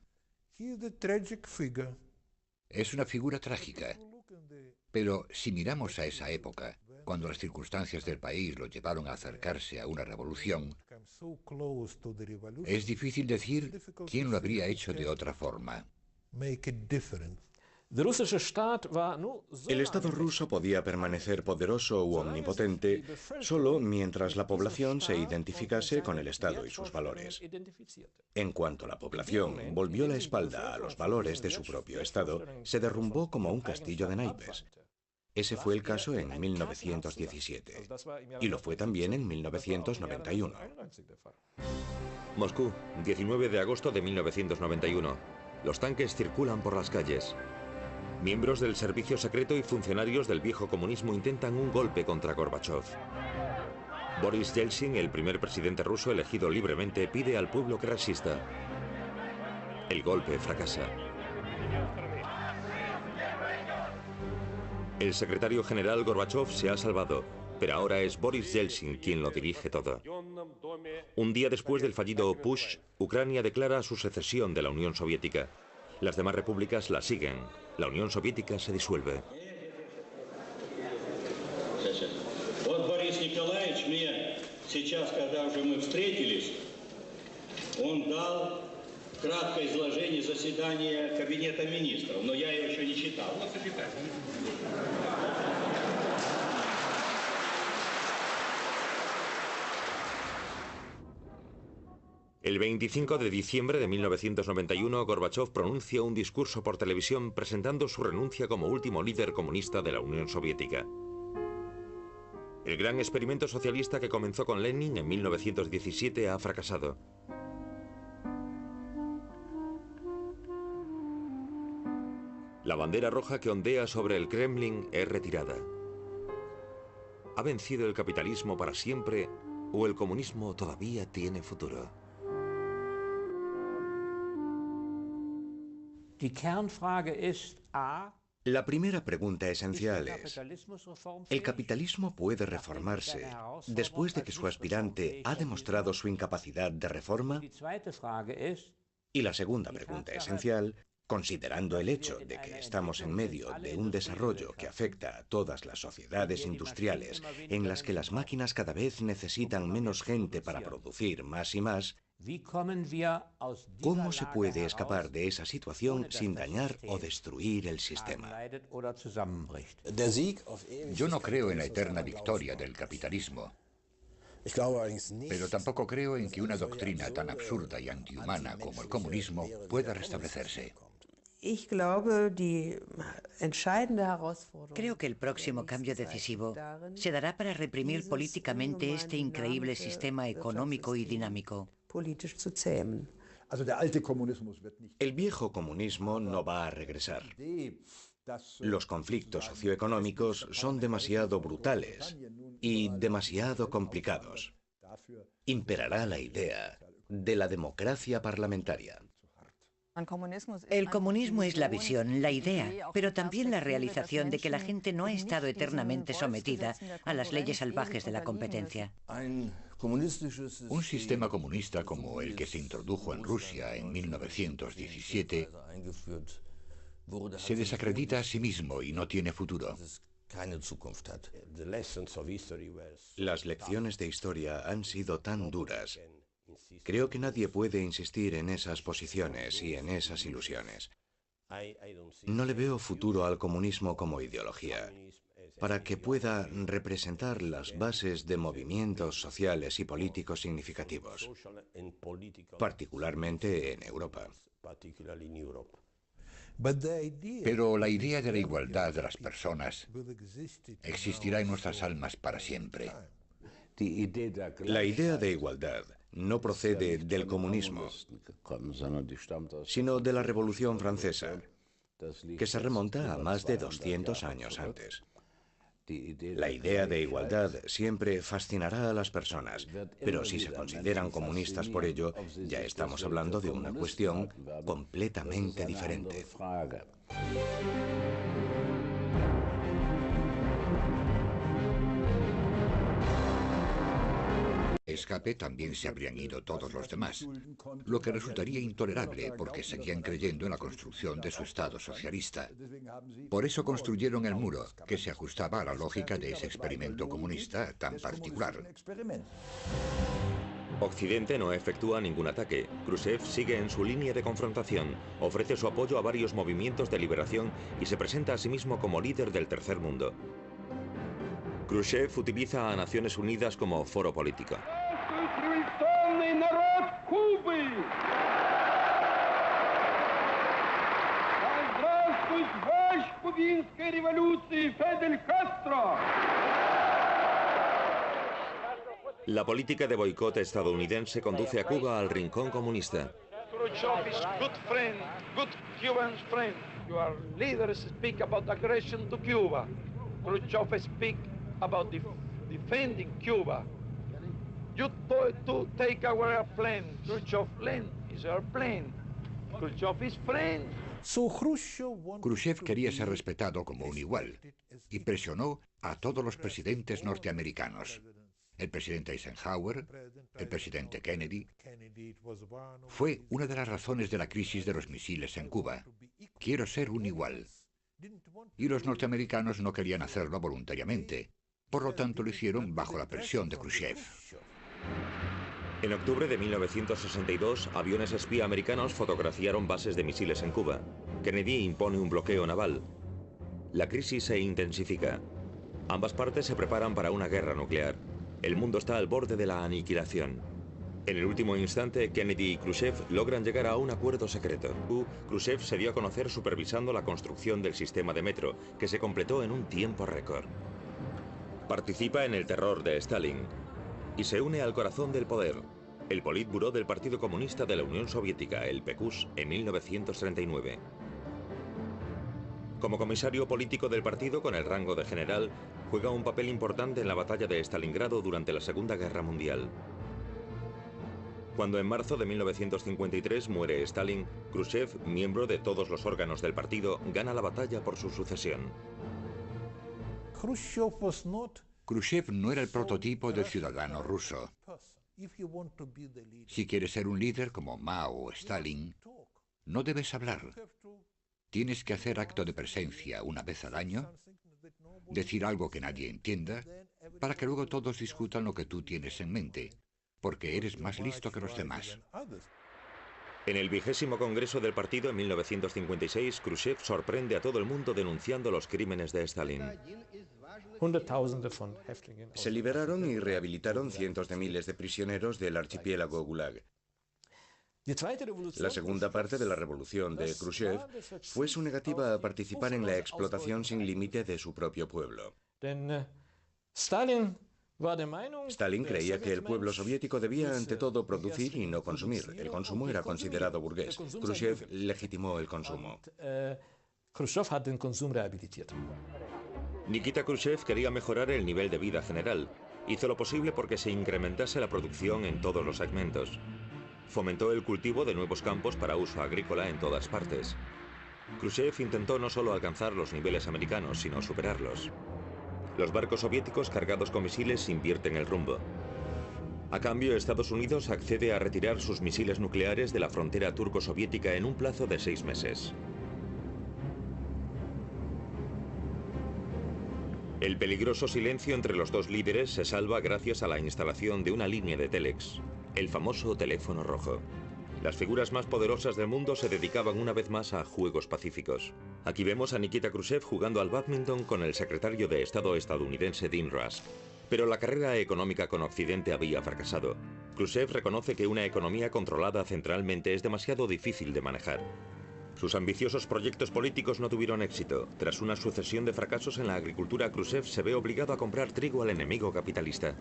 Es una figura trágica. Pero si miramos a esa época, cuando las circunstancias del país lo llevaron a acercarse a una revolución, es difícil decir quién lo habría hecho de otra forma. El Estado ruso podía permanecer poderoso u omnipotente solo mientras la población se identificase con el Estado y sus valores. En cuanto la población volvió la espalda a los valores de su propio Estado, se derrumbó como un castillo de naipes. Ese fue el caso en 1917, y lo fue también en 1991. Moscú, 19 de agosto de 1991. Los tanques circulan por las calles. Miembros del servicio secreto y funcionarios del viejo comunismo intentan un golpe contra Gorbachev. Boris Yeltsin, el primer presidente ruso elegido libremente, pide al pueblo que resista. El golpe fracasa. El secretario general Gorbachev se ha salvado, pero ahora es Boris Yeltsin quien lo dirige todo. Un día después del fallido putsch, Ucrania declara su secesión de la Unión Soviética. Las demás repúblicas la siguen. La Unión Soviética se disuelve. Борис Николаевич мне сейчас, когда уже мы встретились, он дал краткое изложение заседания Кабинета министров, но я его еще не читал. El 25 de diciembre de 1991, Gorbachev pronuncia un discurso por televisión presentando su renuncia como último líder comunista de la Unión Soviética. El gran experimento socialista que comenzó con Lenin en 1917 ha fracasado. La bandera roja que ondea sobre el Kremlin es retirada. ¿Ha vencido el capitalismo para siempre o el comunismo todavía tiene futuro? La primera pregunta esencial es, ¿el capitalismo puede reformarse después de que su aspirante ha demostrado su incapacidad de reforma? Y la segunda pregunta esencial, considerando el hecho de que estamos en medio de un desarrollo que afecta a todas las sociedades industriales, en las que las máquinas cada vez necesitan menos gente para producir más y más, ¿cómo se puede escapar de esa situación sin dañar o destruir el sistema? Yo no creo en la eterna victoria del capitalismo. Pero tampoco creo en que una doctrina tan absurda y antihumana como el comunismo pueda restablecerse. Creo que el próximo cambio decisivo se dará para reprimir políticamente este increíble sistema económico y dinámico. El viejo comunismo no va a regresar. Los conflictos socioeconómicos son demasiado brutales y demasiado complicados. Imperará la idea de la democracia parlamentaria. El comunismo es la visión, la idea, pero también la realización de que la gente no ha estado eternamente sometida a las leyes salvajes de la competencia. Un sistema comunista como el que se introdujo en Rusia en 1917 se desacredita a sí mismo y no tiene futuro. Las lecciones de historia han sido tan duras. Creo que nadie puede insistir en esas posiciones y en esas ilusiones. No le veo futuro al comunismo como ideología. para que pueda representar las bases de movimientos sociales y políticos significativos, particularmente en Europa. Pero la idea de la igualdad de las personas existirá en nuestras almas para siempre. La idea de igualdad no procede del comunismo, sino de la Revolución Francesa, que se remonta a más de 200 años antes. La idea de igualdad siempre fascinará a las personas, pero si se consideran comunistas por ello, ya estamos hablando de una cuestión completamente diferente. Escape también se habrían ido todos los demás, lo que resultaría intolerable porque seguían creyendo en la construcción de su Estado socialista. Por eso construyeron el muro, que se ajustaba a la lógica de ese experimento comunista tan particular. Occidente no efectúa ningún ataque. Khrushchev sigue en su línea de confrontación, ofrece su apoyo a varios movimientos de liberación y se presenta a sí mismo como líder del tercer mundo. Khrushchev utiliza a Naciones Unidas como foro político. La política de boicot estadounidense conduce a Cuba al rincón comunista. Khrushchev is good friend, good Cuban friend. Your leaders speak about aggression to Cuba. Khrushchev speak about defending Cuba. You to take our airplane. Khrushchev plane is our plane. Khrushchev is friend. Khrushchev quería ser respetado como un igual y presionó a todos los presidentes norteamericanos. El presidente Eisenhower, el presidente Kennedy. Fue una de las razones de la crisis de los misiles en Cuba. Quiero ser un igual. Y los norteamericanos no querían hacerlo voluntariamente. Por lo tanto, lo hicieron bajo la presión de Khrushchev. En octubre de 1962, aviones espía americanos fotografiaron bases de misiles en Cuba. Kennedy impone un bloqueo naval. La crisis se intensifica. Ambas partes se preparan para una guerra nuclear. El mundo está al borde de la aniquilación. En el último instante, Kennedy y Khrushchev logran llegar a un acuerdo secreto. Khrushchev se dio a conocer supervisando la construcción del sistema de metro, que se completó en un tiempo récord. Participa en el terror de Stalin y se une al corazón del poder, el Politburó del Partido Comunista de la Unión Soviética, el PQS, en 1939. Como comisario político del partido con el rango de general, juega un papel importante en la batalla de Stalingrado durante la Segunda Guerra Mundial. Cuando en marzo de 1953 muere Stalin, Khrushchev, miembro de todos los órganos del partido, gana la batalla por su sucesión. Khrushchev no era el prototipo del ciudadano ruso. Si quieres ser un líder como Mao o Stalin, no debes hablar. Tienes que hacer acto de presencia una vez al año, decir algo que nadie entienda, para que luego todos discutan lo que tú tienes en mente, porque eres más listo que los demás. En el 20º Congreso del partido en 1956, Khrushchev sorprende a todo el mundo denunciando los crímenes de Stalin. Se liberaron y rehabilitaron cientos de miles de prisioneros del archipiélago Gulag. La segunda parte de la revolución de Khrushchev fue su negativa a participar en la explotación sin límite de su propio pueblo. Stalin creía que el pueblo soviético debía ante todo producir y no consumir. El consumo era considerado burgués. Khrushchev legitimó el consumo. Nikita Khrushchev quería mejorar el nivel de vida general. Hizo lo posible porque se incrementase la producción en todos los segmentos. Fomentó el cultivo de nuevos campos para uso agrícola en todas partes. Khrushchev intentó no solo alcanzar los niveles americanos, sino superarlos. Los barcos soviéticos cargados con misiles invierten el rumbo. A cambio, Estados Unidos accede a retirar sus misiles nucleares de la frontera turco-soviética en un plazo de 6 meses. El peligroso silencio entre los dos líderes se salva gracias a la instalación de una línea de télex, el famoso teléfono rojo. Las figuras más poderosas del mundo se dedicaban una vez más a juegos pacíficos. Aquí vemos a Nikita Khrushchev jugando al bádminton con el secretario de Estado estadounidense Dean Rusk. Pero la carrera económica con Occidente había fracasado. Khrushchev reconoce que una economía controlada centralmente es demasiado difícil de manejar. Sus ambiciosos proyectos políticos no tuvieron éxito. Tras una sucesión de fracasos en la agricultura, Khrushchev se ve obligado a comprar trigo al enemigo capitalista.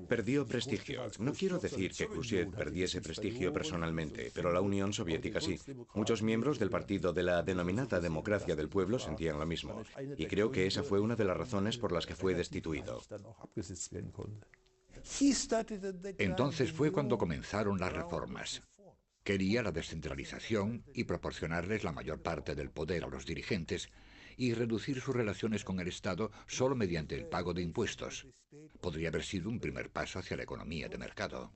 Perdió prestigio. No quiero decir que Khrushchev perdiese prestigio personalmente, pero la Unión Soviética sí. Muchos miembros del partido de la denominada democracia del pueblo sentían lo mismo. Y creo que esa fue una de las razones por las que fue destituido. Entonces fue cuando comenzaron las reformas. Quería la descentralización y proporcionarles la mayor parte del poder a los dirigentes y reducir sus relaciones con el Estado solo mediante el pago de impuestos. Podría haber sido un primer paso hacia la economía de mercado.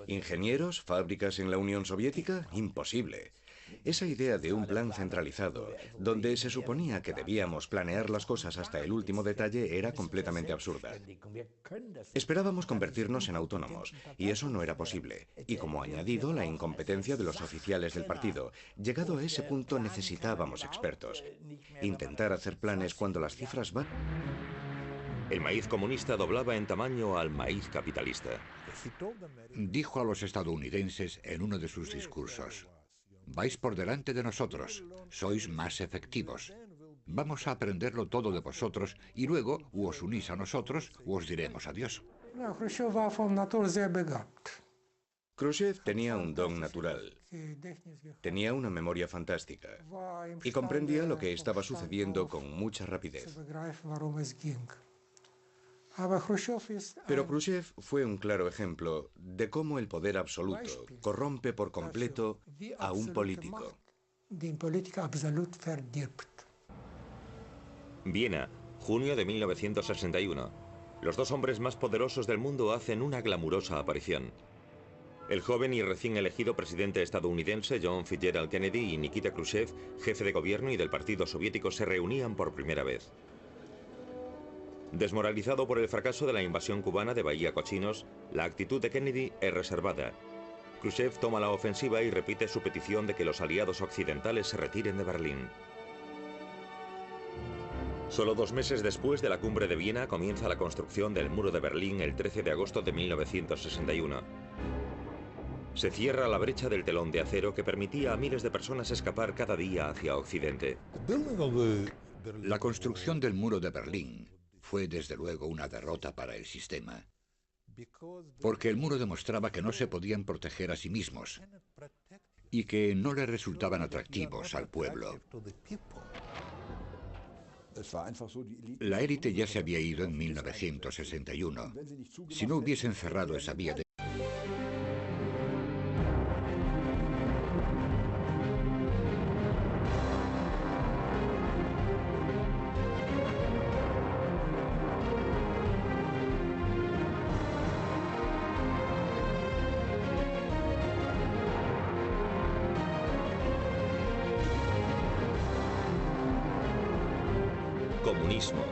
¿Ingenieros? ¿Fábricas en la Unión Soviética? Imposible. Esa idea de un plan centralizado, donde se suponía que debíamos planear las cosas hasta el último detalle, era completamente absurda. Esperábamos convertirnos en autónomos, y eso no era posible. Y como añadido, la incompetencia de los oficiales del partido. Llegado a ese punto necesitábamos expertos. Intentar hacer planes cuando las cifras van... El maíz comunista doblaba en tamaño al maíz capitalista. Dijo a los estadounidenses en uno de sus discursos: vais por delante de nosotros, sois más efectivos. Vamos a aprenderlo todo de vosotros y luego o os unís a nosotros o os diremos adiós. Khrushchev tenía un don natural. Tenía una memoria fantástica y comprendía lo que estaba sucediendo con mucha rapidez. Pero Khrushchev fue un claro ejemplo de cómo el poder absoluto corrompe por completo a un político. Viena, junio de 1961. Los dos hombres más poderosos del mundo hacen una glamurosa aparición. El joven y recién elegido presidente estadounidense John Fitzgerald Kennedy y Nikita Khrushchev, jefe de gobierno y del Partido Soviético, se reunían por primera vez. Desmoralizado por el fracaso de la invasión cubana de Bahía Cochinos, la actitud de Kennedy es reservada. Khrushchev toma la ofensiva y repite su petición de que los aliados occidentales se retiren de Berlín. Solo 2 meses después de la cumbre de Viena comienza la construcción del muro de Berlín el 13 de agosto de 1961. Se cierra la brecha del telón de acero que permitía a miles de personas escapar cada día hacia Occidente. La construcción del muro de Berlín fue desde luego una derrota para el sistema, porque el muro demostraba que no se podían proteger a sí mismos y que no les resultaban atractivos al pueblo. La élite ya se había ido en 1961. Si no hubiesen cerrado esa vía de... Comunismo.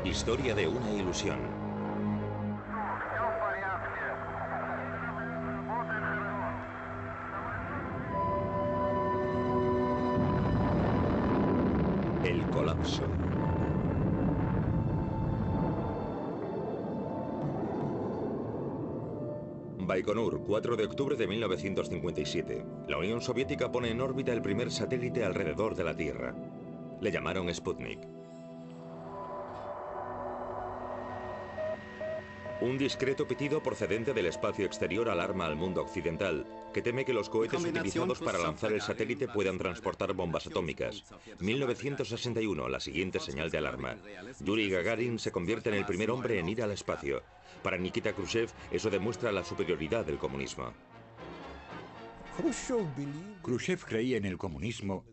Historia de una ilusión. El colapso. Baikonur, 4 de octubre de 1957. La Unión Soviética pone en órbita el primer satélite alrededor de la Tierra. Le llamaron Sputnik. Un discreto pitido procedente del espacio exterior alarma al mundo occidental, que teme que los cohetes utilizados para lanzar el satélite puedan transportar bombas atómicas. 1961, la siguiente señal de alarma. Yuri Gagarin se convierte en el primer hombre en ir al espacio. Para Nikita Khrushchev, eso demuestra la superioridad del comunismo. Khrushchev creía en el comunismo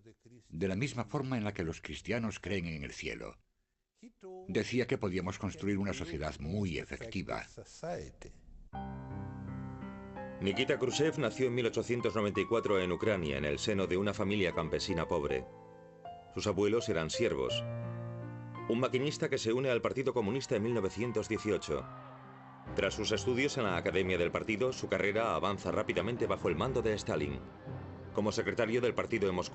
de la misma forma en la que los cristianos creen en el cielo. Decía que podíamos construir una sociedad muy efectiva. Nikita Khrushchev nació en 1894 en Ucrania, en el seno de una familia campesina pobre. Sus abuelos eran siervos. Un maquinista que se une al Partido Comunista en 1918. Tras sus estudios en la Academia del Partido, su carrera avanza rápidamente bajo el mando de Stalin. Como secretario del partido en Moscú,